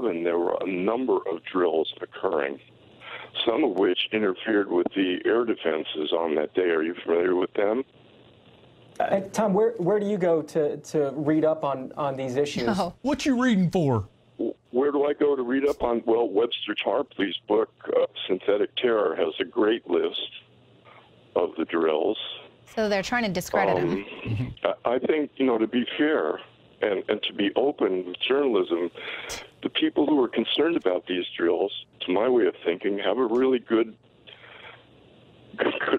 9/11, there were a number of drills occurring, some of which interfered with the air defenses on that day. Are you familiar with them? Tom, where do you go to read up on these issues? No. What you reading for? Where do I go to read up on? Well, Webster Tarpley's book, Synthetic Terror, has a great list of the drills. So they're trying to discredit him. I think, to be fair and to be open with journalism, the people who are concerned about these drills, to my way of thinking, have a really good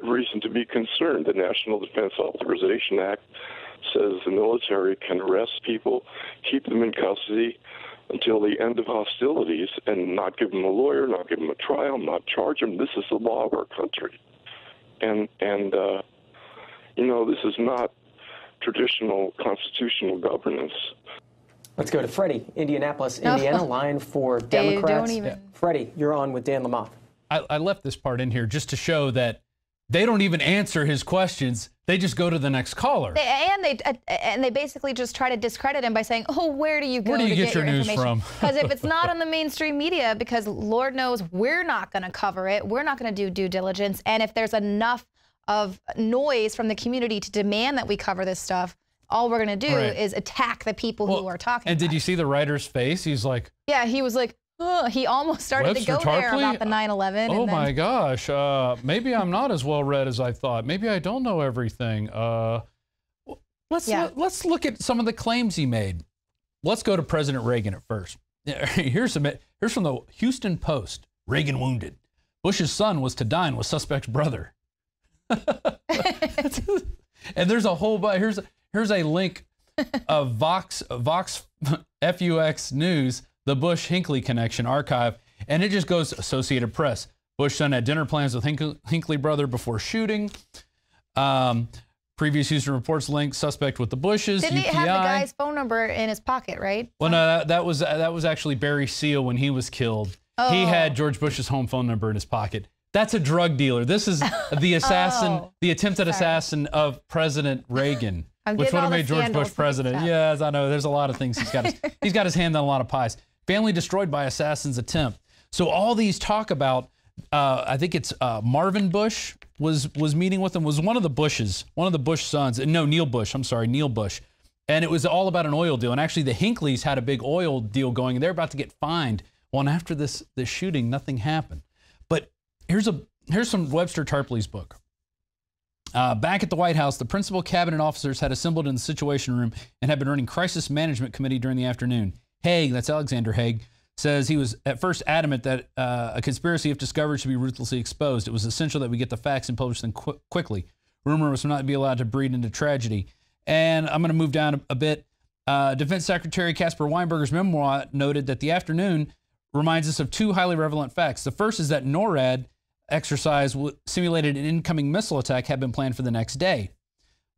reason to be concerned. The National Defense Authorization Act says the military can arrest people, keep them in custody until the end of hostilities, and not give them a lawyer, not give them a trial, not charge them. This is the law of our country. And this is not traditional constitutional governance. Let's go to Freddie, Indianapolis, Indiana, line for Democrats. Freddie, you're on with Dan Lamothe. I left this part in here just to show that they don't even answer his questions. They just go to the next caller. And they basically just try to discredit him by saying, oh, where do you go to get your news from? Because if it's not on the mainstream media, because Lord knows we're not going to cover it, we're not going to do due diligence, and if there's enough of noise from the community to demand that we cover this stuff, all we're going to do is attack the people who are talking And about did you see the writer's face? He's like... Yeah, he was like... he almost started to go there about the 9/11. Oh my gosh, maybe I'm not as well read as I thought. Maybe I don't know everything. Let's look at some of the claims he made. Let's go to President Reagan at first. Here's from the Houston Post. Reagan wounded. Bush's son was to dine with suspect's brother. And there's a whole here's a link of Vox FUX News. The Bush-Hinckley Connection archive, and it just goes Associated Press. Bush son had dinner plans with Hinckley brother before shooting. Previous Houston reports link suspect with the Bushes. Didn't he have the guy's phone number in his pocket, right? Well, no, that was actually Barry Seal when he was killed. Oh. He had George Bush's home phone number in his pocket. That's a drug dealer. This is the assassin, the attempted assassin of President Reagan. Which would have made George Bush president. Yes, I know. There's a lot of things he's got his hand on a lot of pies. Family destroyed by assassin's attempt. So all these talk about, I think it's Marvin Bush was meeting with him, was one of the Bushes, one of the Bush sons. No, Neil Bush. I'm sorry, Neil Bush. And it was all about an oil deal. And actually the Hinkleys had a big oil deal going, and they're about to get fined. Well, and after this shooting, nothing happened. But here's some Webster Tarpley's book. Back at the White House, the principal cabinet officers had assembled in the Situation Room and had been running crisis management committee during the afternoon. Haig, that's Alexander Haig, says he was at first adamant that a conspiracy, if discovered, should be ruthlessly exposed. It was essential that we get the facts and publish them quickly. Rumor must not be allowed to breed into tragedy. And I'm going to move down a bit. Defense Secretary Caspar Weinberger's memoir noted that the afternoon reminds us of two highly relevant facts. The first is that NORAD exercise simulated an incoming missile attack had been planned for the next day.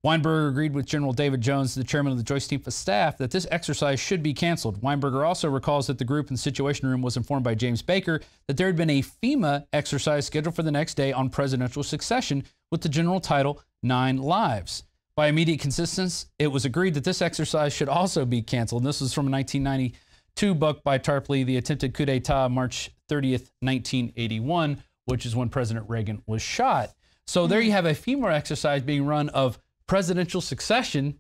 Weinberger agreed with General David Jones, the chairman of the Joint Chiefs of Staff, that this exercise should be canceled. Weinberger also recalls that the group in the Situation Room was informed by James Baker that there had been a FEMA exercise scheduled for the next day on presidential succession with the general title 9 Lives. By immediate consensus, it was agreed that this exercise should also be canceled. And this was from a 1992 book by Tarpley, The Attempted Coup d'etat, March 30th, 1981, which is when President Reagan was shot. So there you have a FEMA exercise being run of presidential succession.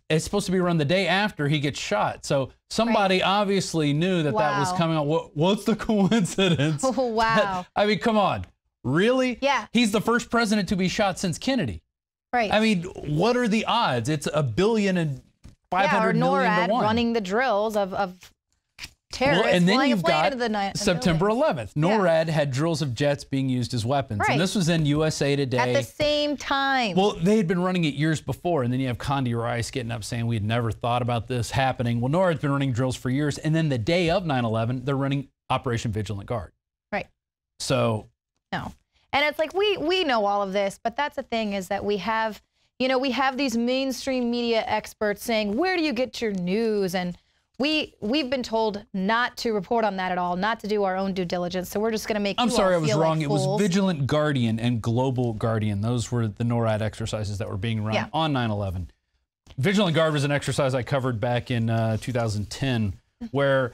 It's supposed to be run the day after he gets shot. So somebody obviously knew that that was coming on. What's the coincidence? Oh, wow. I mean, come on. Really? Yeah. He's the first president to be shot since Kennedy. Right. I mean, what are the odds? It's 1 billion and 500 million NORAD to 1. running the drills of terrorists. Well, and then you've got September 11th. NORAD had drills of jets being used as weapons. Right. And this was in USA Today. At the same time. Well, they had been running it years before. And then you have Condi Rice getting up saying we had never thought about this happening. Well, NORAD's been running drills for years. And then the day of 9/11, they're running Operation Vigilant Guard. Right. So. No. And it's like we know all of this, but that's the thing is that we have, we have these mainstream media experts saying, where do you get your news? And we've been told not to report on that at all, not to do our own due diligence. So we're just going to make. I'm sorry, I was wrong. Like it was Vigilant Guardian and Global Guardian. Those were the NORAD exercises that were being run on 9/11. Vigilant Guard was an exercise I covered back in 2010, where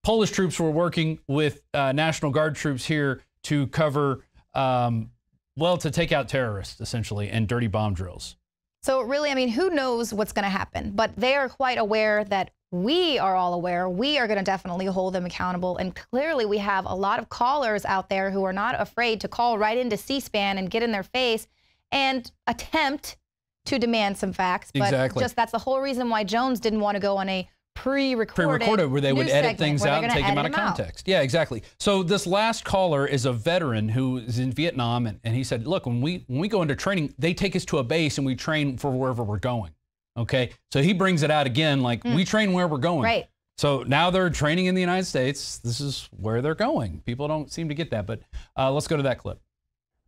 Polish troops were working with National Guard troops here to cover, well, to take out terrorists, essentially, and dirty bomb drills. So really, I mean, who knows what's going to happen? But they are quite aware that we are all aware. We are going to definitely hold them accountable. And clearly, we have a lot of callers out there who are not afraid to call right into C-SPAN and get in their face and attempt to demand some facts. But exactly. Just that's the whole reason why Jones didn't want to go on a pre-recorded where they would edit things out and take them out of context. Yeah, exactly. So this last caller is a veteran who is in Vietnam, and he said, look, when we go into training, they take us to a base and we train for wherever we're going. Okay, so he brings it out again, like we train where we're going. Right. So now they're training in the United States. This is where they're going. People don't seem to get that, but let's go to that clip.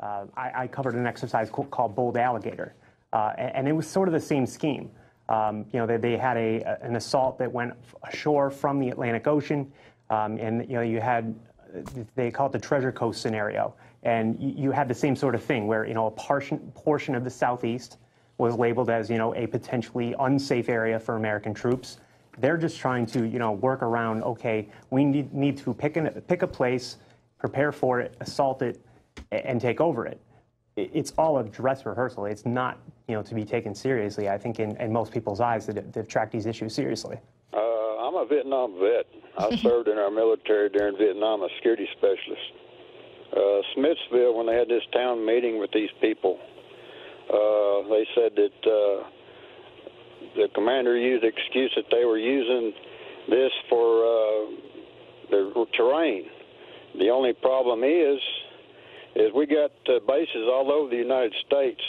I covered an exercise called Bold Alligator, and it was sort of the same scheme. You know, they had an assault that went ashore from the Atlantic Ocean, and you know, you had, they call it the Treasure Coast scenario, and you had the same sort of thing where, you know, a portion of the Southeast was labeled as, you know, a potentially unsafe area for American troops. They're just trying to, you know, work around, okay, we need to pick a place, prepare for it, assault it, and take over it. It's all a dress rehearsal. It's not, you know, to be taken seriously, I think, in most people's eyes that track these issues seriously. I'm a Vietnam vet. I served in our military during Vietnam, a security specialist. Smithsville, when they had this town meeting with these people, they said that the commander used the excuse that they were using this for their terrain. The only problem is we got bases all over the United States,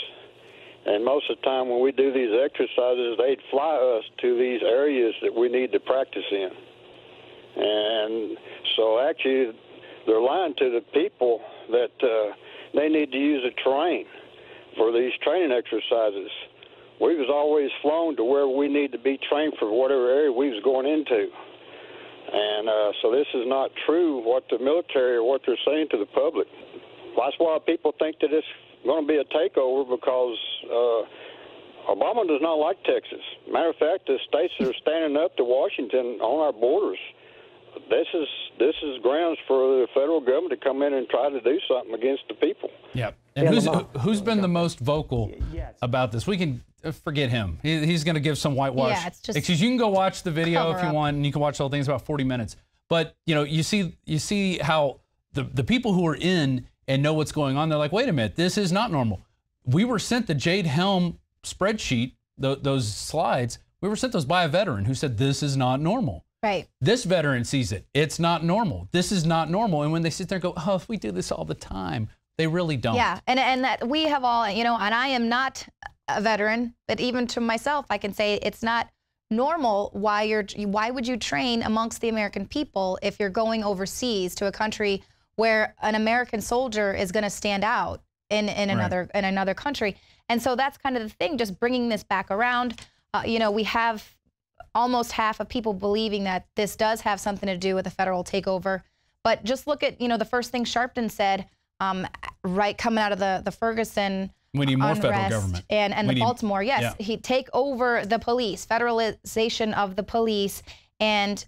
and most of the time when we do these exercises, they'd fly us to these areas that we need to practice in. And so actually they're lying to the people that they need to use the terrain for these training exercises. We was always flown to where we need to be trained for whatever area we was going into. And so this is not true, what the military or what they're saying to the public. That's why people think that it's going to be a takeover, because Obama does not like Texas. Matter of fact, the states that are standing up to Washington on our borders, this is grounds for the federal government to come in and try to do something against the people. Yeah. And who's been the most vocal about this? We can forget him. He's going to give some whitewash. Yeah, it's just excuse. You can go watch the video if you want, and you can watch the whole thing. It's about 40 minutes. But you know, you see how the people who are in and know what's going on, they're like, wait a minute, this is not normal. We were sent the Jade Helm spreadsheet, those slides. We were sent those by a veteran who said this is not normal. Right. This veteran sees it. It's not normal. This is not normal. And when they sit there and go, oh, if we do this all the time, they really don't. Yeah, and that we have all, you know, and I am not a veteran, but even to myself, I can say it's not normal why would you train amongst the American people if you're going overseas to a country where an American soldier is going to stand out in another country. And so that's kind of the thing, just bringing this back around. You know, we have almost half of people believing that this does have something to do with a federal takeover. But just look at, you know, the first thing Sharpton said, right coming out of the Ferguson we need more federal government. And the Baltimore, yes, yeah. He'd take over the police, federalization of the police. And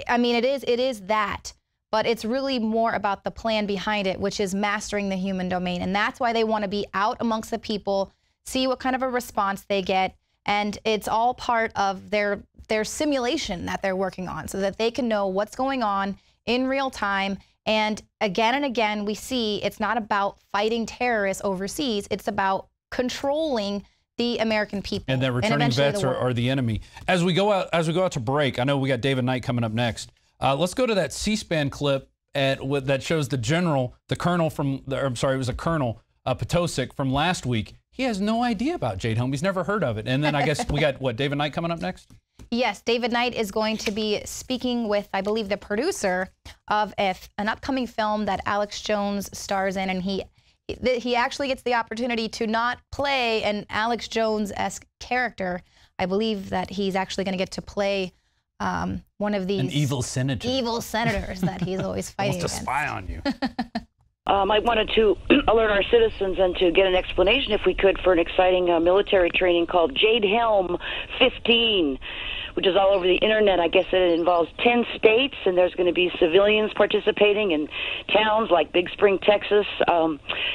I mean, it is that. But it's really more about the plan behind it, which is mastering the human domain. And that's why they want to be out amongst the people, see what kind of a response they get. And it's all part of their simulation that they're working on so that they can know what's going on in real time. And again, we see it's not about fighting terrorists overseas. It's about controlling the American people. And that returning vets are the enemy. As we go out to break, I know we got David Knight coming up next. Let's go to that C-SPAN clip that shows the colonel from, I'm sorry, it was a Colonel Potosik from last week. He has no idea about Jade Helm. He's never heard of it. And then I guess we got, what, David Knight coming up next? Yes, David Knight is going to be speaking with, I believe, the producer of an upcoming film that Alex Jones stars in. And he actually gets the opportunity to not play an Alex Jones-esque character. I believe that he's actually going to get to play one of these evil senators that he's always fighting against. To spy on you. I wanted to alert our citizens and to get an explanation, if we could, for an exciting military training called Jade Helm 15. which is all over the internet. I guess it involves 10 states, and there's going to be civilians participating in towns like Big Spring, Texas.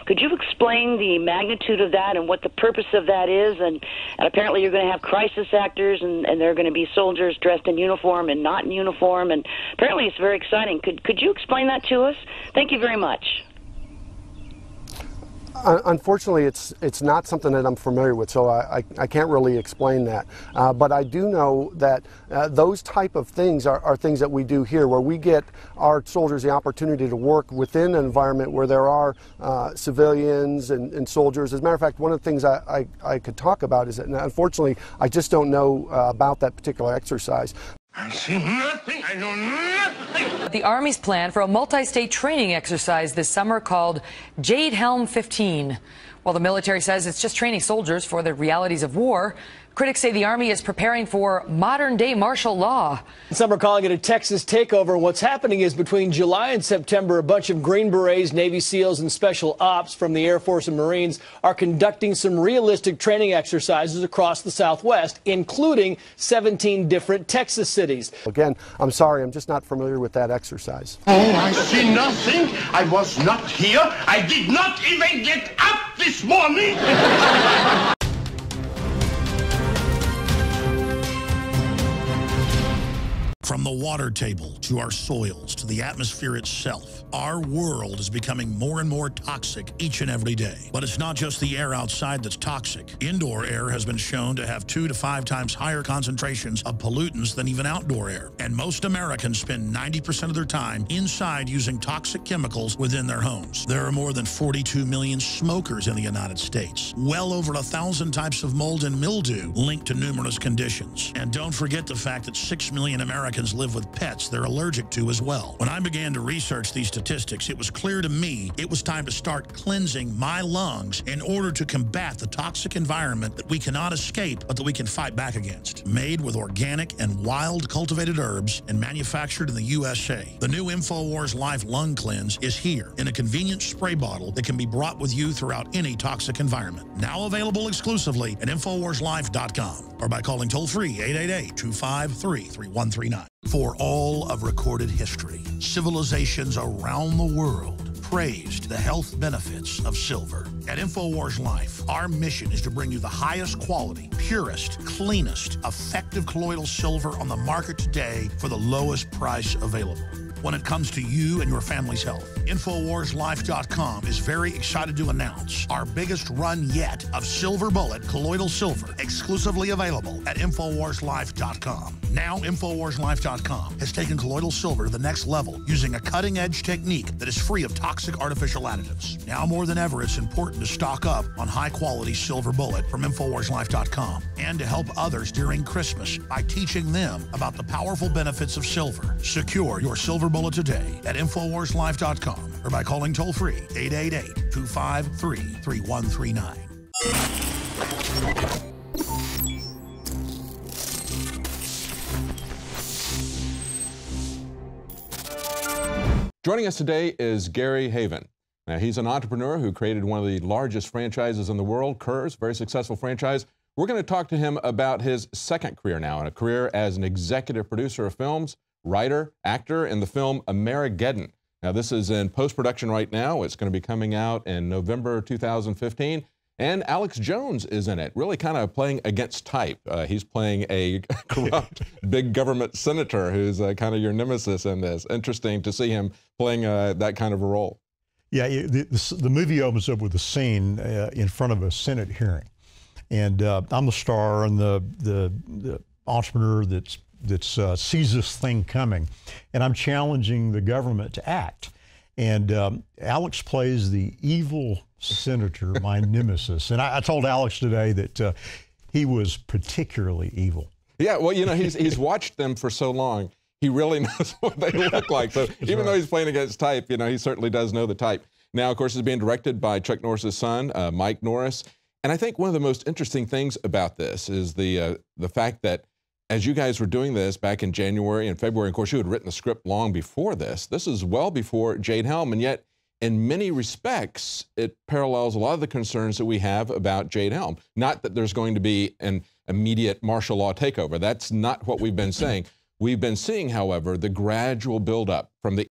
Could you explain the magnitude of that and what the purpose of that is? And apparently you're going to have crisis actors, and there are going to be soldiers dressed in uniform and not in uniform, and apparently it's very exciting. Could you explain that to us? Thank you very much. Unfortunately, it's not something that I'm familiar with, so I can't really explain that. But I do know that those type of things are things that we do here, where we get our soldiers the opportunity to work within an environment where there are civilians and soldiers. As a matter of fact, one of the things I could talk about is that, unfortunately, I just don't know about that particular exercise. I see nothing. I know nothing. The Army's plan for a multi-state training exercise this summer called Jade Helm 15. While the military says it's just training soldiers for the realities of war, critics say the Army is preparing for modern-day martial law. Some are calling it a Texas takeover. What's happening is between July and September, a bunch of Green Berets, Navy SEALs, and Special Ops from the Air Force and Marines are conducting some realistic training exercises across the Southwest, including 17 different Texas cities. Again, I'm sorry, I'm just not familiar with that exercise. Oh, I see nothing. I was not here. I did not even get up this morning. From the water table to our soils to the atmosphere itself, our world is becoming more and more toxic each and every day. But it's not just the air outside that's toxic. Indoor air has been shown to have 2 to 5 times higher concentrations of pollutants than even outdoor air. And most Americans spend 90% of their time inside using toxic chemicals within their homes. There are more than 42 million smokers in the United States. Well over 1,000 types of mold and mildew linked to numerous conditions. And don't forget the fact that 6 million Americans live with pets they're allergic to as well. When I began to research these statistics, it was clear to me it was time to start cleansing my lungs in order to combat the toxic environment that we cannot escape, but that we can fight back against. Made with organic and wild cultivated herbs and manufactured in the USA, the new INFOWARS Life Lung Cleanse is here in a convenient spray bottle that can be brought with you throughout any toxic environment. Now available exclusively at INFOWARSLife.com or by calling toll-free 888-253-3139. For all of recorded history, civilizations around the world praised the health benefits of silver. At INFOWARS Life, our mission is to bring you the highest quality, purest, cleanest, effective colloidal silver on the market today for the lowest price available. When it comes to you and your family's health, INFOWARSLife.com is very excited to announce our biggest run yet of Silver Bullet colloidal silver, exclusively available at INFOWARSLife.com. Now, INFOWARSLife.com has taken colloidal silver to the next level using a cutting-edge technique that is free of toxic artificial additives. Now more than ever, it's important to stock up on high-quality Silver Bullet from INFOWARSLife.com and to help others during Christmas by teaching them about the powerful benefits of silver. Secure your Silver Bullet today at INFOWARSLife.com or by calling toll-free 888-253-3139. Joining us today is Gary Haven. Now, he's an entrepreneur who created one of the largest franchises in the world, Kurz, very successful franchise. We're going to talk to him about his second career now, and a career as an executive producer of films, writer, actor in the film Amerigeddon. Now, this is in post-production right now. It's going to be coming out in November 2015. And Alex Jones is in it, really kind of playing against type. He's playing a corrupt big government senator who's kind of your nemesis in this. Interesting to see him playing that kind of a role. Yeah, the movie opens up with a scene in front of a Senate hearing. And I'm the star and the entrepreneur that sees this thing coming. And I'm challenging the government to act. And Alex plays the evil senator, my nemesis. And I told Alex today that he was particularly evil. Yeah, well, you know, he's watched them for so long, he really knows what they look like. So even though he's playing against type, you know, he certainly does know the type. Now, of course, it's being directed by Chuck Norris's son, Mike Norris. And I think one of the most interesting things about this is the fact that as you guys were doing this back in January and February, of course, you had written the script long before this. This is well before Jade Helm, and yet in many respects, it parallels a lot of the concerns that we have about Jade Helm. Not that there's going to be, and immediate martial law takeover. That's not what we've been saying. We've been seeing, however, the gradual buildup from the